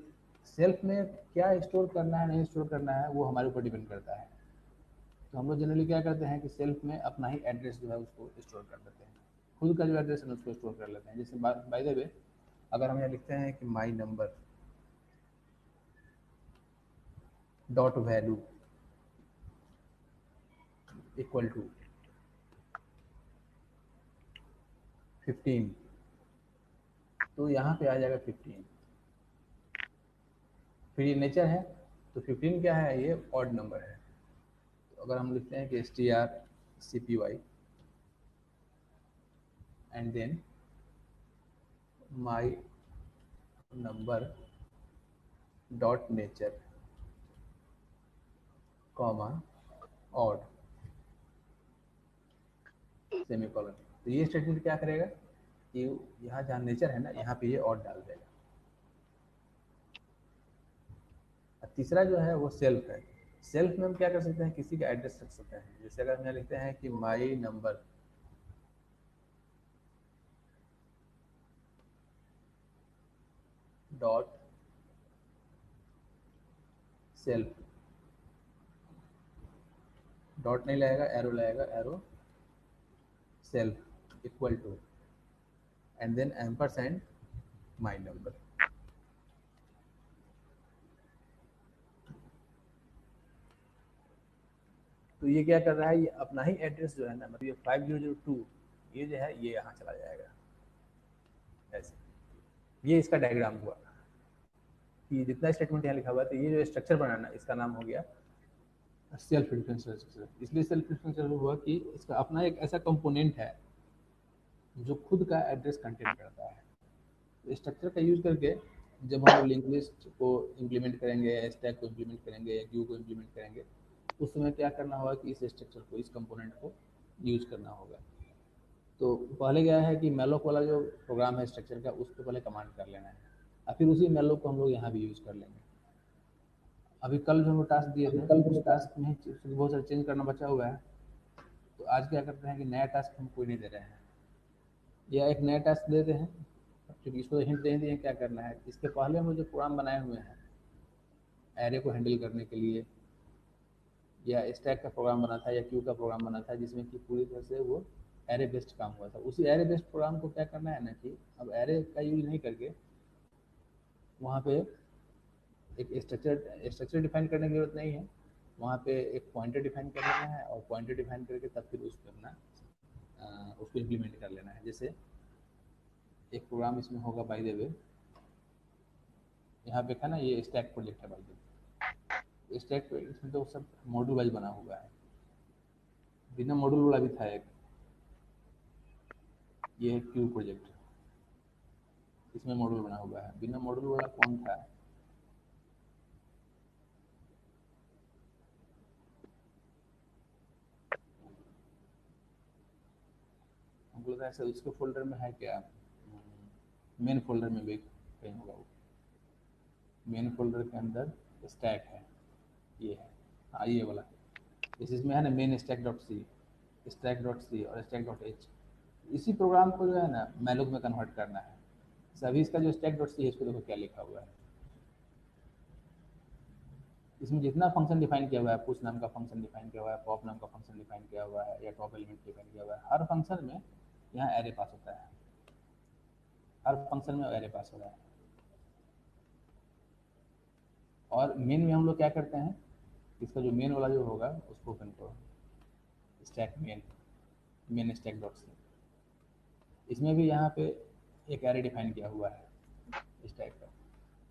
सेल्फ में क्या स्टोर करना है नहीं स्टोर करना है वो हमारे ऊपर डिपेंड करता है। तो हम लोग जनरली क्या करते हैं कि सेल्फ में अपना ही एड्रेस जो है उसको स्टोर कर लेते हैं, खुद का जो एड्रेस है उसको स्टोर कर लेते हैं। जैसे बाय द वे अगर हम यहाँ लिखते हैं कि my number dot value equal to 15, तो यहाँ पे आ जाएगा 15। फिर ये नेचर है, तो 15 क्या है, ये ऑड नंबर है। तो अगर हम लिखते हैं कि strcpy and then my number dot nature comma odd semicolon, तो ये स्टेटमेंट क्या करेगा कि यहाँ जहाँ नेचर है ना, यहाँ पे ये ऑड डाल देगा। तीसरा जो है वो सेल्फ है। सेल्फ में हम क्या कर सकते हैं, किसी का एड्रेस रख सकते हैं। जैसे अगर हम यहाँ लिखते हैं कि my number dot self, dot नहीं लगेगा, एरो लगेगा, arrow self equal to and then ampersand my number. तो ये क्या कर रहा है, ये अपना ही एड्रेस जो है ना, मतलब ये 5002 ये जो है ये यहाँ चला जाएगा ऐसे। ये इसका डायग्राम हुआ कि जितना स्टेटमेंट यहाँ लिखा हुआ है, तो ये जो स्ट्रक्चर बनाना इसका नाम हो गया सेल्फ डिफरेंशियल स्ट्रक्चर। इसलिए सेल्फ डिफरेंशियल हुआ कि इसका अपना एक ऐसा कंपोनेंट है जो खुद का एड्रेस कंटेन करता है। तो स्ट्रक्चर का यूज करके जब हम लोग लिंक लिस्ट को इम्प्लीमेंट करेंगे, स्टैक को इम्प्लीमेंट करेंगे, क्यू को इम्प्लीमेंट करेंगे, उस समय क्या करना होगा कि इस स्ट्रक्चर को, इस कंपोनेंट को यूज करना होगा। तो पहले क्या है कि मैलोक वाला जो प्रोग्राम है स्ट्रक्चर का, उसको पहले कमांड कर लेना है और फिर उसी मैलोक को हम लोग यहाँ भी यूज कर लेंगे। अभी कल जो हम टास्क दिए थे उस टास्क में बहुत सारा चेंज करना बचा हुआ है। तो आज क्या करते हैं कि नया टास्क हम कोई नहीं दे रहे हैं, या एक नया टास्क देते हैं, क्योंकि इसको हिंट दे दिए क्या करना है। इसके पहले हम जो प्रोग्राम बनाए हुए हैं एरे को हैंडल करने के लिए, या स्टैक का प्रोग्राम बना था या क्यू का प्रोग्राम बना था, जिसमें कि पूरी तरह से वो एरे बेस्ड काम हुआ था, उसी एरे बेस्ड प्रोग्राम को क्या करना है ना कि अब एरे का यूज नहीं करके वहाँ पे एक स्ट्रक्चर डिफाइन करने की जरूरत नहीं है, वहाँ पे एक पॉइंटर डिफाइन कर लेना है और पॉइंटर डिफाइन करके तब फिर उस पर अपना उसको इम्प्लीमेंट कर लेना है। जैसे एक प्रोग्राम इसमें होगा, बाय द वे यहाँ पे था ना, ये स्टैक प्रोजेक्ट है बाय द वे। स्टैक इसमें तो सब मॉड्यूल वाइज बना हुआ है, बिना मॉड्यूल वाला भी था एक, ये है क्यू प्रोजेक्ट, इसमें मॉड्यूल बना हुआ है। बिना मॉड्यूल वाला कौन था, हमको लगता है उसके फोल्डर में है क्या, मेन फोल्डर में भी कहीं होगा वो। मेन फोल्डर के अंदर स्टैक है, ये है, हाँ ये वाला। इसमें है ना main stack dot c, stack dot c और स्टैक डॉट एच। इसी प्रोग्राम को जो है ना मैलोक में कन्वर्ट करना है। अभी इसका जो स्टैक डॉट सी है, इसको देखो क्या लिखा हुआ है। इसमें जितना फंक्शन डिफाइन किया हुआ है, पुश नाम का फंक्शन डिफाइन किया हुआ है, पॉप नाम का फंक्शन डिफाइन किया हुआ है, या टॉप एलिमेंट डिफाइन किया हुआ है, हर फंक्शन में यहाँ एरे पास होता है, हर फंक्शन में एरे पास हो रहा है। और मेन में हम लोग क्या करते हैं, इसका जो मेन वाला जो होगा उसको ओपन करो, stack main stack dot c. इसमें भी यहाँ पे एक एरे डिफाइन किया हुआ है स्टैक का।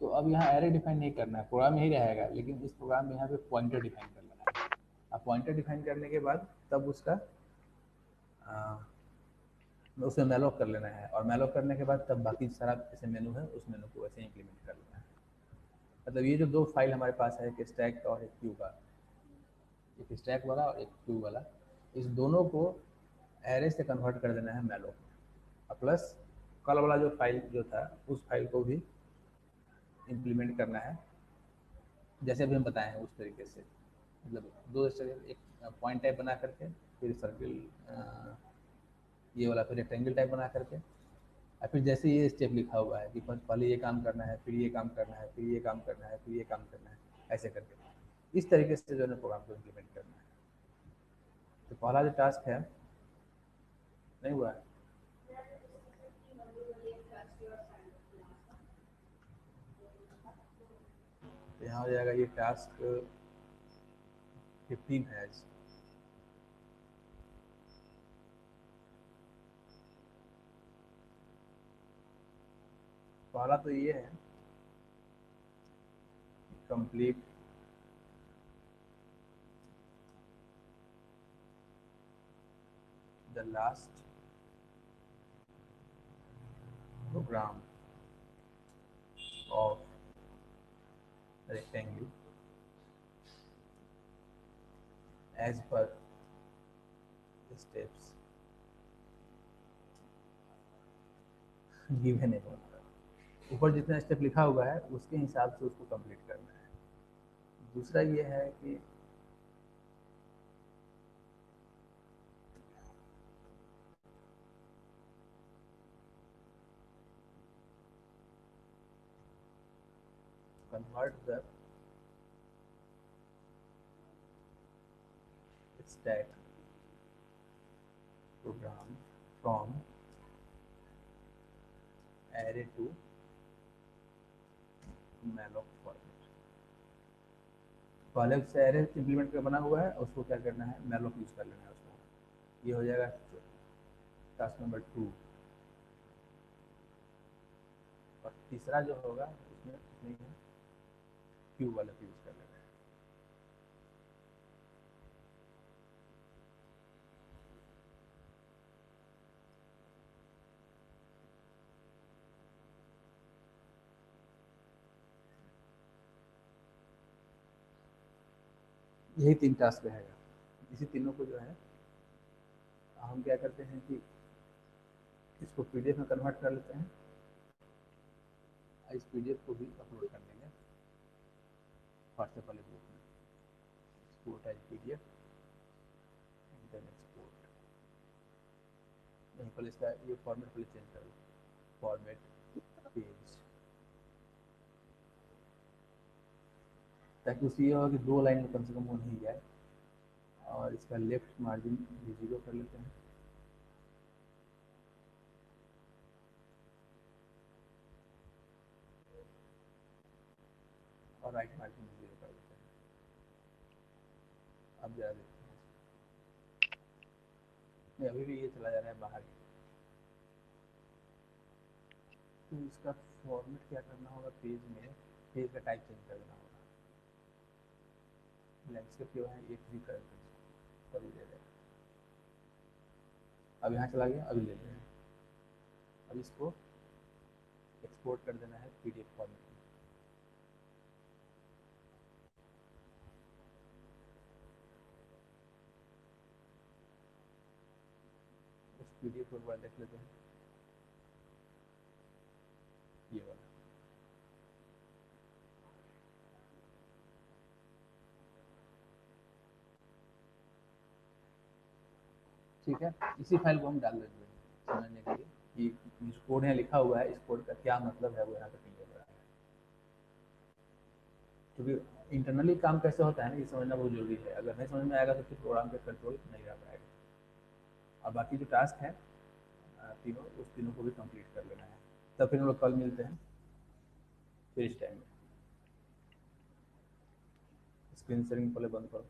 तो अब यहाँ एरे डिफाइन नहीं करना है, प्रोग्राम यही रहेगा, लेकिन इस प्रोग्राम में यहाँ पे पॉइंटर डिफाइन कर लेना है। अब पॉइंटर डिफाइन करने के बाद तब उसका उसमें मैलोक कर लेना है, और मैलोक करने के बाद तब बाकी सारा जैसे मेनू है उस मेनू को वैसे इंप्लीमेंट कर लेना है। मतलब ये जो दो फाइल हमारे पास है, एक स्टैक और एक क्यू का, एक स्टैक वाला और एक क्यू वाला, इस दोनों को एरे से कन्वर्ट कर देना है मैलोक में, और प्लस कल वाला जो फाइल जो था उस फाइल को भी इम्प्लीमेंट करना है जैसे अभी हम बताए हैं उस तरीके से। मतलब दो स्ट्रक्चर, एक पॉइंट टाइप बना करके, फिर सर्किल ये वाला, फिर रेक्टेंगल टाइप बना करके, और फिर जैसे ये स्टेप लिखा हुआ है कि पहले ये काम करना है, फिर ये काम करना है, फिर ये काम करना है, फिर ये काम करना है, ऐसे करके इस तरीके से जो है प्रोग्राम को इम्प्लीमेंट करना है। तो पहला जो टास्क है नहीं हुआ है, तो यहाँ हो जाएगा ये टास्क 15 है। पहला तो ये है complete the last program of rectangle as per steps given above। ऊपर जितना स्टेप लिखा हुआ है उसके हिसाब से उसको कंप्लीट करना है। दूसरा ये है कि convert the stack program from array to malloc format। पहले से एरे इम्प्लीमेंट का बना हुआ है, उसको क्या करना है, मैलोक यूज़ कर लेना है उसको। ये हो जाएगा टास्क नंबर 2। और तीसरा जो होगा उसमें नहीं है, क्यू वाला यूज़ कर लेना है। यही 3 टास्क रहेगा। इसी तीनों को जो है हम क्या करते हैं कि इसको पीडीएफ में कन्वर्ट कर लेते हैं, इस पीडीएफ को भी अपलोड कर देंगे व्हाट्सएप वाले ग्रुप में। Export as PDF, then export. यहीं पर इसका ये फॉर्मेट पहले चेंज कर लो, फॉर्मेट पेज, ताकि उससे ये होगा कि 2 लाइन में कम से कम हो नहीं जाए। और इसका लेफ्ट मार्जिन भी 0 कर लेते हैं, और राइट मार्जिन भी 0 कर देते हैं। अब जरा देखते हैं, नहीं अभी भी ये चला जा रहा है बाहर। तो इसका फॉर्मेट क्या करना होगा, पेज में पेज का टाइप चेंज कर देना होगा। लैंडस्केप जो है ये फ्री कर देते हैं, तभी ले लेगा। अब यहाँ चला गया, अभी ले लें। अब इसको एक्सपोर्ट कर देना है पीडीएफ फॉर्मेट में। उस पीडीएफ को एक बार देख लेते हैं, ये वाला। ठीक है, इसी फाइल को हम डाल देंगे समझने के लिए कि इस कोड यहाँ लिखा हुआ है, इस कोड का क्या मतलब है वो यहाँ पे क्लियर हो रहा है। क्योंकि इंटरनली काम कैसे होता है ना, ये समझना बहुत जरूरी है। अगर नहीं समझ में आएगा तो फिर प्रोग्राम पे कंट्रोल नहीं रह पाएगा। और बाकी जो टास्क है तीनों, उस तीनों को भी कंप्लीट कर लेना है। तब फिर हम लोग कल मिलते हैं फिर इस टाइम में। स्क्रीन शेयरिंग पहले बंद करो।